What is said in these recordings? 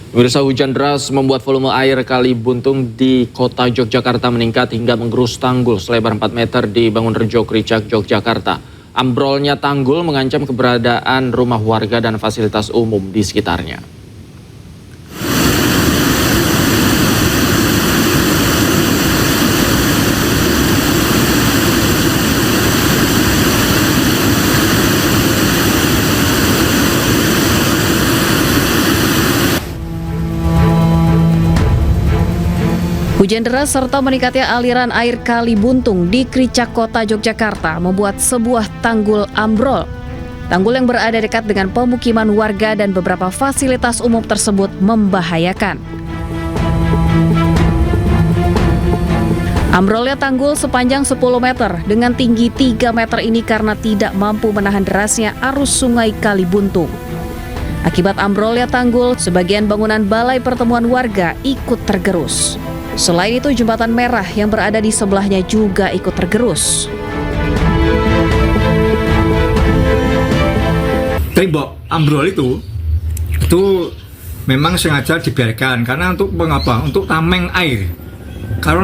Pemirsa, hujan deras membuat volume air Kali Buntung di kota Yogyakarta meningkat hingga menggerus tanggul selebar 4 meter di Bangunrejo, Kricak, Yogyakarta. Ambrolnya tanggul mengancam keberadaan rumah warga dan fasilitas umum di sekitarnya. Hujan deras serta meningkatnya aliran air Kali Buntung di Kricak, kota Yogyakarta membuat sebuah tanggul ambrol. Tanggul yang berada dekat dengan pemukiman warga dan beberapa fasilitas umum tersebut membahayakan. Ambrolnya tanggul sepanjang 10 meter dengan tinggi 3 meter ini karena tidak mampu menahan derasnya arus sungai Kali Buntung. Akibat ambrolnya tanggul, sebagian bangunan balai pertemuan warga ikut tergerus. Selain itu, jembatan merah yang berada di sebelahnya juga ikut tergerus. Tembok ambrol itu memang sengaja dibiarkan karena untuk mengapa? Untuk tameng air. Kalau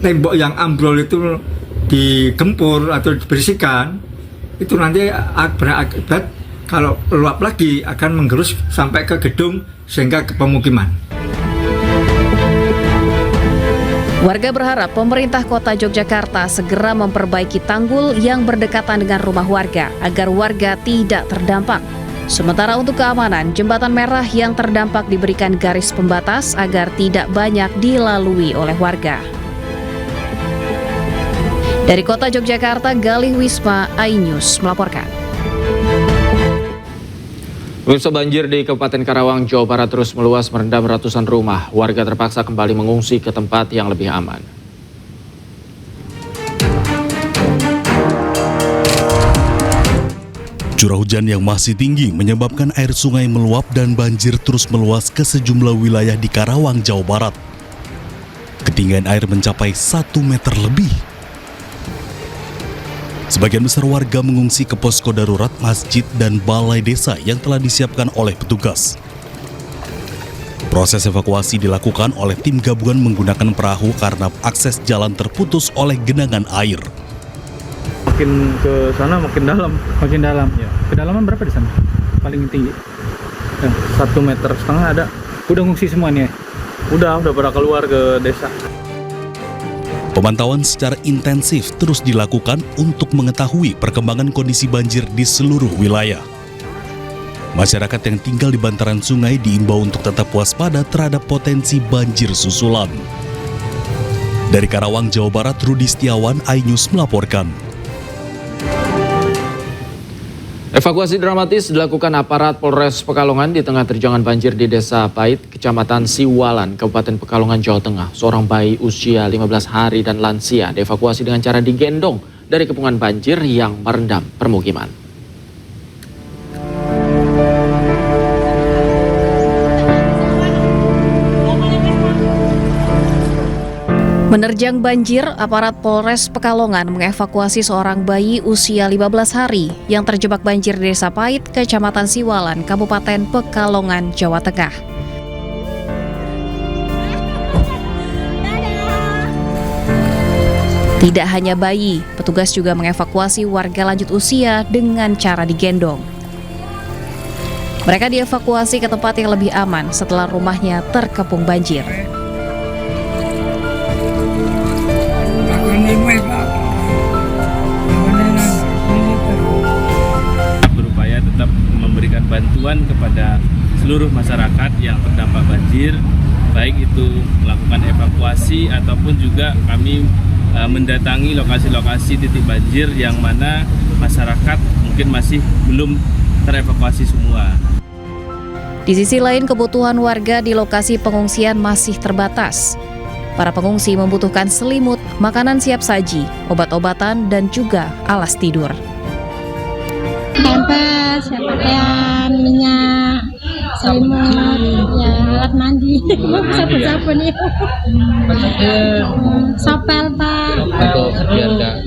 tembok yang ambrol itu digempur atau dibersihkan, itu nanti berakibat kalau luap lagi akan menggerus sampai ke gedung sehingga ke pemukiman. Warga berharap pemerintah kota Yogyakarta segera memperbaiki tanggul yang berdekatan dengan rumah warga agar warga tidak terdampak. Sementara untuk keamanan, jembatan merah yang terdampak diberikan garis pembatas agar tidak banyak dilalui oleh warga. Dari kota Yogyakarta, Galih Wisma, iNews melaporkan. Pemirsa, banjir di Kabupaten Karawang, Jawa Barat terus meluas merendam ratusan rumah. Warga terpaksa kembali mengungsi ke tempat yang lebih aman. Curah hujan yang masih tinggi menyebabkan air sungai meluap dan banjir terus meluas ke sejumlah wilayah di Karawang, Jawa Barat. Ketinggian air mencapai 1 meter lebih. Sebagian besar warga mengungsi ke posko darurat masjid dan balai desa yang telah disiapkan oleh petugas. Proses evakuasi dilakukan oleh tim gabungan menggunakan perahu karena akses jalan terputus oleh genangan air. Makin ke sana makin dalam. Makin dalam. Ya. Kedalaman berapa di sana? Paling tinggi. 1,5 meter ada. Udah ngungsi semuanya? Udah pada keluar ke desa. Pemantauan secara intensif terus dilakukan untuk mengetahui perkembangan kondisi banjir di seluruh wilayah. Masyarakat yang tinggal di bantaran sungai diimbau untuk tetap waspada terhadap potensi banjir susulan. Dari Karawang, Jawa Barat, Rudi Setiawan, iNews melaporkan. Evakuasi dramatis dilakukan aparat Polres Pekalongan di tengah terjangan banjir di Desa Pait, Kecamatan Siwalan, Kabupaten Pekalongan, Jawa Tengah. Seorang bayi usia 15 hari dan lansia dievakuasi dengan cara digendong dari kepungan banjir yang merendam permukiman. Menerjang banjir, aparat Polres Pekalongan mengevakuasi seorang bayi usia 15 hari yang terjebak banjir di Desa Pait, Kecamatan Siwalan, Kabupaten Pekalongan, Jawa Tengah. Tidak hanya bayi, petugas juga mengevakuasi warga lanjut usia dengan cara digendong. Mereka dievakuasi ke tempat yang lebih aman setelah rumahnya terkepung banjir. Berupaya tetap memberikan bantuan kepada seluruh masyarakat yang terdampak banjir, baik itu melakukan evakuasi ataupun juga kami mendatangi lokasi-lokasi titik banjir yang mana masyarakat mungkin masih belum terevakuasi semua. Di sisi lain, kebutuhan warga di lokasi pengungsian masih terbatas. Para pengungsi membutuhkan selimut, makanan siap saji, obat-obatan, dan juga alas tidur. Pampers, pakaian, minyak, selimut, ya alat mandi, sabun-sabun ya. Sopel Pak.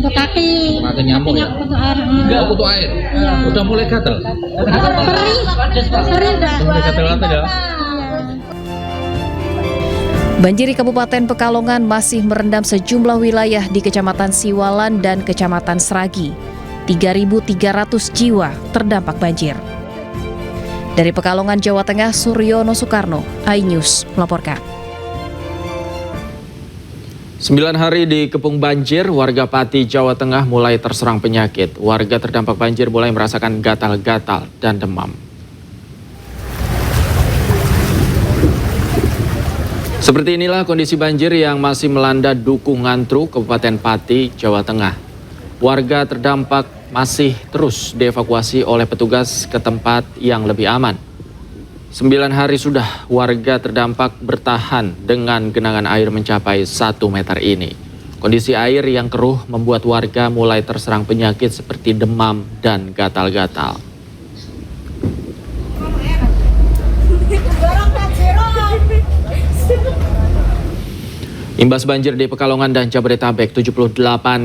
Untuk kaki. Mati nyamuk ya? Untuk air. Untuk air? Ya. Udah mulai gatel? Perih udah. Mulai gatel-gatel ya? Banjir di Kabupaten Pekalongan masih merendam sejumlah wilayah di Kecamatan Siwalan dan Kecamatan Sragi. 3.300 jiwa terdampak banjir. Dari Pekalongan, Jawa Tengah, Suryono Soekarno, iNews melaporkan. 9 hari dikepung banjir, warga Pati, Jawa Tengah mulai terserang penyakit. Warga terdampak banjir mulai merasakan gatal-gatal dan demam. Seperti inilah kondisi banjir yang masih melanda Dukuh Ngantru, Kabupaten Pati, Jawa Tengah. Warga terdampak masih terus dievakuasi oleh petugas ke tempat yang lebih aman. 9 hari sudah warga terdampak bertahan dengan genangan air mencapai 1 meter ini. Kondisi air yang keruh membuat warga mulai terserang penyakit seperti demam dan gatal-gatal. Imbas banjir di Pekalongan dan Jabodetabek, 78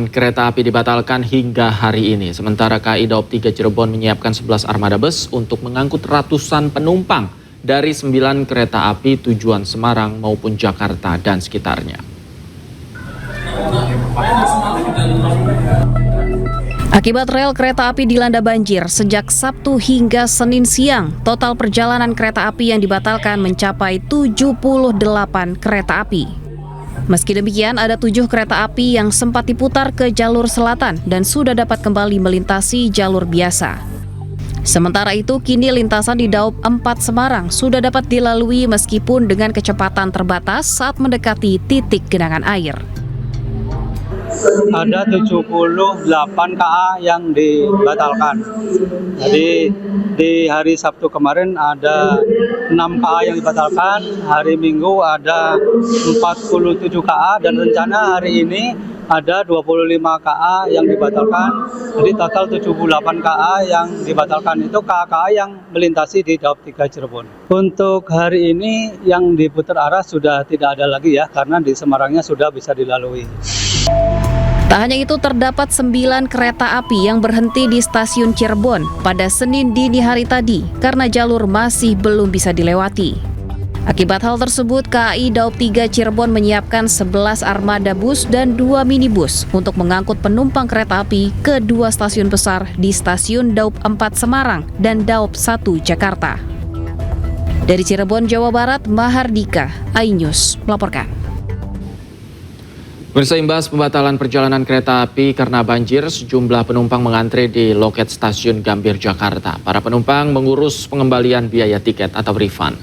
kereta api dibatalkan hingga hari ini. Sementara KAI Daob 3 Cirebon menyiapkan 11 armada bus untuk mengangkut ratusan penumpang dari 9 kereta api tujuan Semarang maupun Jakarta dan sekitarnya. Akibat rel kereta api dilanda banjir sejak Sabtu hingga Senin siang, total perjalanan kereta api yang dibatalkan mencapai 78 kereta api. Meski demikian, ada 7 kereta api yang sempat diputar ke jalur selatan dan sudah dapat kembali melintasi jalur biasa. Sementara itu, kini lintasan di Daob 4 Semarang sudah dapat dilalui meskipun dengan kecepatan terbatas saat mendekati titik genangan air. Ada 78 KA yang dibatalkan. Jadi di hari Sabtu kemarin ada 6 KA yang dibatalkan, hari Minggu ada 47 KA dan rencana hari ini ada 25 KA yang dibatalkan. Jadi total 78 KA yang dibatalkan, itu KA-KA yang melintasi di Daob 3 Cirebon. Untuk hari ini yang diputar arah sudah tidak ada lagi ya, karena di Semarangnya sudah bisa dilalui. Tak hanya itu, terdapat 9 kereta api yang berhenti di stasiun Cirebon pada Senin dini hari tadi karena jalur masih belum bisa dilewati. Akibat hal tersebut, KAI Daob 3 Cirebon menyiapkan 11 armada bus dan 2 minibus untuk mengangkut penumpang kereta api ke 2 stasiun besar di stasiun Daob 4 Semarang dan Daob 1 Jakarta. Dari Cirebon, Jawa Barat, Mahardika, iNews melaporkan. Pemirsa, imbas pembatalan perjalanan kereta api karena banjir, sejumlah penumpang mengantre di loket stasiun Gambir, Jakarta. Para penumpang mengurus pengembalian biaya tiket atau refund.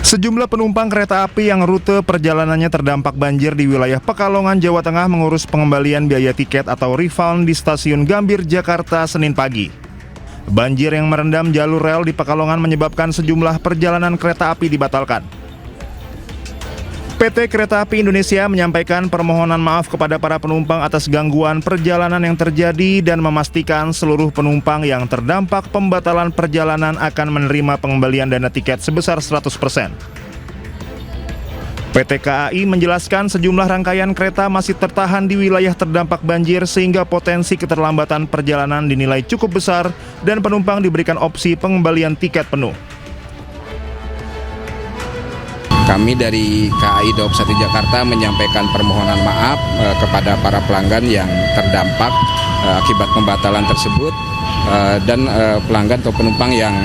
Sejumlah penumpang kereta api yang rute perjalanannya terdampak banjir di wilayah Pekalongan, Jawa Tengah mengurus pengembalian biaya tiket atau refund di stasiun Gambir, Jakarta, Senin pagi. Banjir yang merendam jalur rel di Pekalongan menyebabkan sejumlah perjalanan kereta api dibatalkan. PT Kereta Api Indonesia menyampaikan permohonan maaf kepada para penumpang atas gangguan perjalanan yang terjadi dan memastikan seluruh penumpang yang terdampak pembatalan perjalanan akan menerima pengembalian dana tiket sebesar 100%. PT KAI menjelaskan sejumlah rangkaian kereta masih tertahan di wilayah terdampak banjir sehingga potensi keterlambatan perjalanan dinilai cukup besar dan penumpang diberikan opsi pengembalian tiket penuh. Kami dari KAI Daob 1 Jakarta menyampaikan permohonan maaf kepada para pelanggan yang terdampak akibat pembatalan tersebut dan pelanggan atau penumpang yang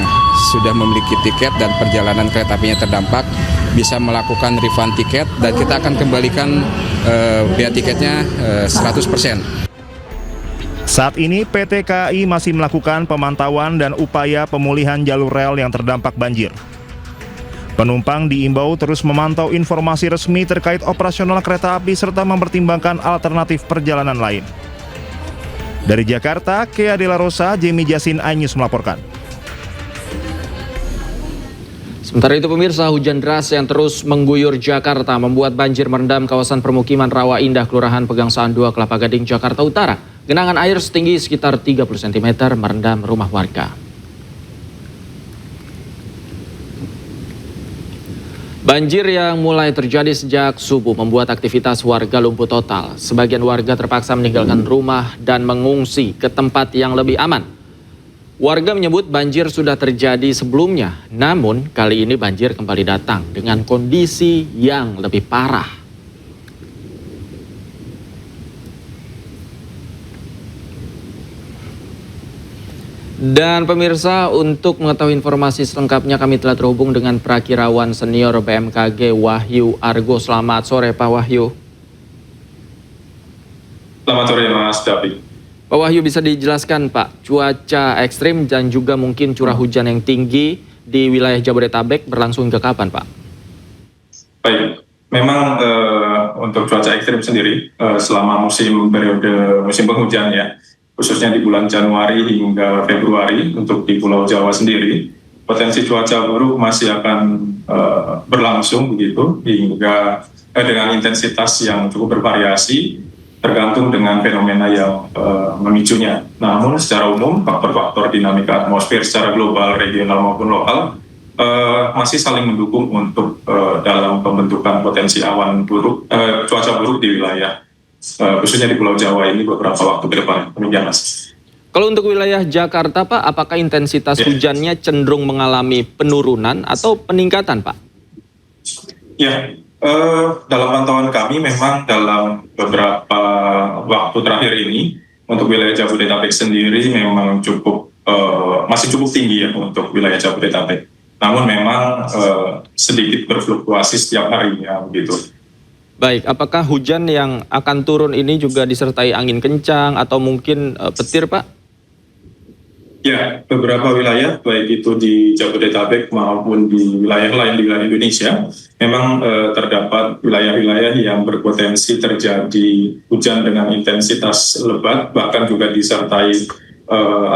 sudah memiliki tiket dan perjalanan kereta apinya terdampak bisa melakukan refund tiket dan kita akan kembalikan biaya tiketnya 100%. Saat ini PT KAI masih melakukan pemantauan dan upaya pemulihan jalur rel yang terdampak banjir. Penumpang diimbau terus memantau informasi resmi terkait operasional kereta api serta mempertimbangkan alternatif perjalanan lain. Dari Jakarta, Kea Dela Rosa, Jemi Jasin, iNews melaporkan. Sementara itu pemirsa, hujan deras yang terus mengguyur Jakarta membuat banjir merendam kawasan permukiman Rawa Indah, Kelurahan Pegangsaan 2, Kelapa Gading, Jakarta Utara. Genangan air setinggi sekitar 30 cm merendam rumah warga. Banjir yang mulai terjadi sejak subuh membuat aktivitas warga lumpuh total. Sebagian warga terpaksa meninggalkan rumah dan mengungsi ke tempat yang lebih aman. Warga menyebut banjir sudah terjadi sebelumnya, namun kali ini banjir kembali datang dengan kondisi yang lebih parah. Dan pemirsa, untuk mengetahui informasi selengkapnya kami telah terhubung dengan Prakirawan Senior BMKG Wahyu Argo. Selamat sore Pak Wahyu. Selamat sore Mas David. Pak Wahyu, bisa dijelaskan Pak, cuaca ekstrim dan juga mungkin curah hujan yang tinggi di wilayah Jabodetabek berlangsung hingga kapan Pak? Baik, memang untuk cuaca ekstrim sendiri selama periode musim penghujan ya, khususnya di bulan Januari hingga Februari untuk di Pulau Jawa sendiri, potensi cuaca buruk masih akan berlangsung begitu hingga dengan intensitas yang cukup bervariasi tergantung dengan fenomena yang memicunya. Namun secara umum faktor-faktor dinamika atmosfer secara global, regional maupun lokal masih saling mendukung untuk dalam pembentukan potensi awan buruk, cuaca buruk di wilayah khususnya di Pulau Jawa ini beberapa waktu ke depan. Demikian Mas. Kalau untuk wilayah Jakarta Pak, apakah intensitas hujannya cenderung mengalami penurunan atau peningkatan Pak? Ya, dalam pantauan kami memang dalam beberapa waktu terakhir ini untuk wilayah Jabodetabek sendiri memang masih cukup tinggi ya untuk wilayah Jabodetabek. Namun memang sedikit berfluktuasi setiap harinya begitu. Baik, apakah hujan yang akan turun ini juga disertai angin kencang atau mungkin petir Pak? Ya, beberapa wilayah baik itu di Jabodetabek maupun di wilayah lain di wilayah Indonesia memang terdapat wilayah-wilayah yang berpotensi terjadi hujan dengan intensitas lebat, bahkan juga disertai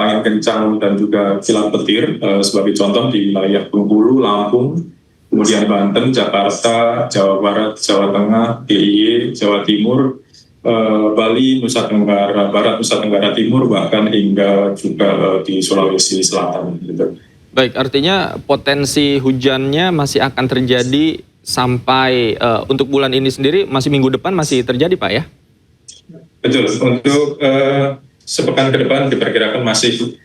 angin kencang dan juga kilat petir sebagai contoh di wilayah Bengkulu, Lampung, kemudian Banten, Jakarta, Jawa Barat, Jawa Tengah, DIY, Jawa Timur, Bali, Nusa Tenggara Barat, Nusa Tenggara Timur, bahkan hingga juga di Sulawesi Selatan. Gitu. Baik, artinya potensi hujannya masih akan terjadi sampai untuk bulan ini sendiri, masih minggu depan masih terjadi Pak ya? Betul, untuk sepekan ke depan diperkirakan masih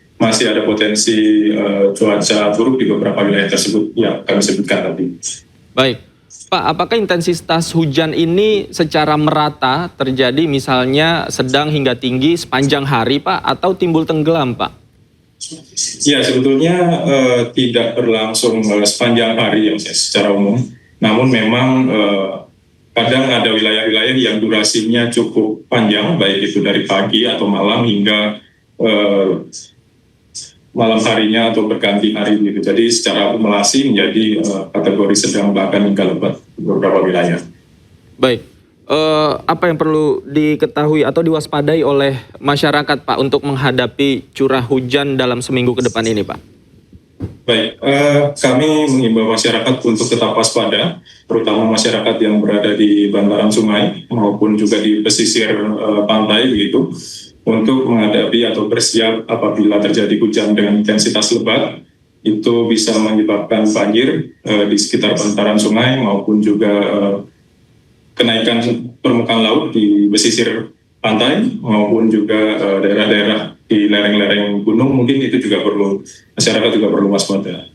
ada potensi cuaca buruk di beberapa wilayah tersebut yang kami sebutkan tadi. Baik, Pak, apakah intensitas hujan ini secara merata terjadi misalnya sedang hingga tinggi sepanjang hari Pak, atau timbul tenggelam Pak? Ya, sebetulnya tidak berlangsung sepanjang hari ya secara umum. Namun memang kadang ada wilayah-wilayah yang durasinya cukup panjang, baik itu dari pagi atau malam hingga malam harinya atau berganti hari gitu. Jadi secara akumulasi menjadi kategori sedang bahkan hingga lebat di beberapa wilayah. Baik, apa yang perlu diketahui atau diwaspadai oleh masyarakat Pak untuk menghadapi curah hujan dalam seminggu ke depan ini Pak? Baik, kami mengimbau masyarakat untuk tetap waspada, terutama masyarakat yang berada di bantaran sungai maupun juga di pesisir pantai begitu, untuk menghadapi atau bersiap apabila terjadi hujan dengan intensitas lebat, itu bisa menyebabkan banjir di sekitar bantaran sungai maupun juga kenaikan permukaan laut di pesisir pantai maupun juga daerah-daerah di lereng-lereng gunung, mungkin itu juga masyarakat juga perlu waspada.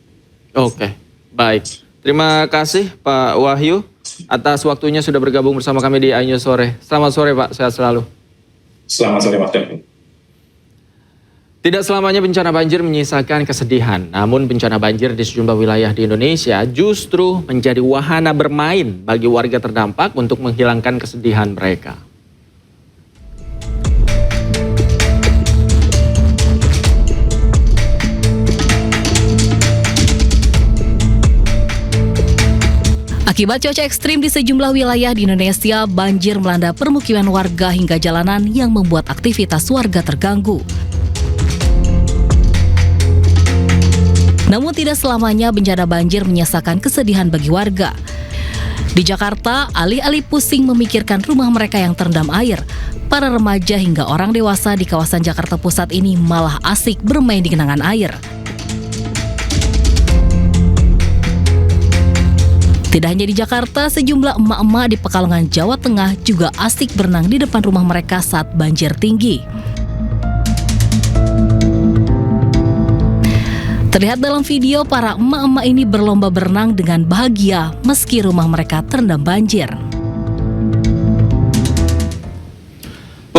Oke, baik. Terima kasih Pak Wahyu atas waktunya sudah bergabung bersama kami di iNews Sore. Selamat sore Pak, sehat selalu. Selamat sore Mas David. Tidak selamanya bencana banjir menyisakan kesedihan, namun bencana banjir di sejumlah wilayah di Indonesia justru menjadi wahana bermain bagi warga terdampak untuk menghilangkan kesedihan mereka. Akibat cuaca ekstrim di sejumlah wilayah di Indonesia, banjir melanda permukiman warga hingga jalanan yang membuat aktivitas warga terganggu. Namun tidak selamanya bencana banjir menyisakan kesedihan bagi warga. Di Jakarta, alih-alih pusing memikirkan rumah mereka yang terendam air, para remaja hingga orang dewasa di kawasan Jakarta Pusat ini malah asik bermain di genangan air. Tidak hanya di Jakarta, sejumlah emak-emak di Pekalongan, Jawa Tengah juga asik berenang di depan rumah mereka saat banjir tinggi. Terlihat dalam video, para emak-emak ini berlomba berenang dengan bahagia meski rumah mereka terendam banjir.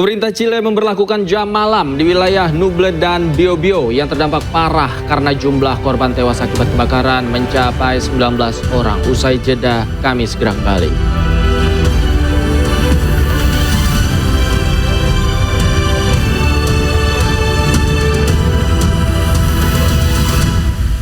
Pemerintah Chile memberlakukan jam malam di wilayah Nuble dan Biobío yang terdampak parah karena jumlah korban tewas akibat kebakaran mencapai 19 orang. Usai jeda, kami segera kembali.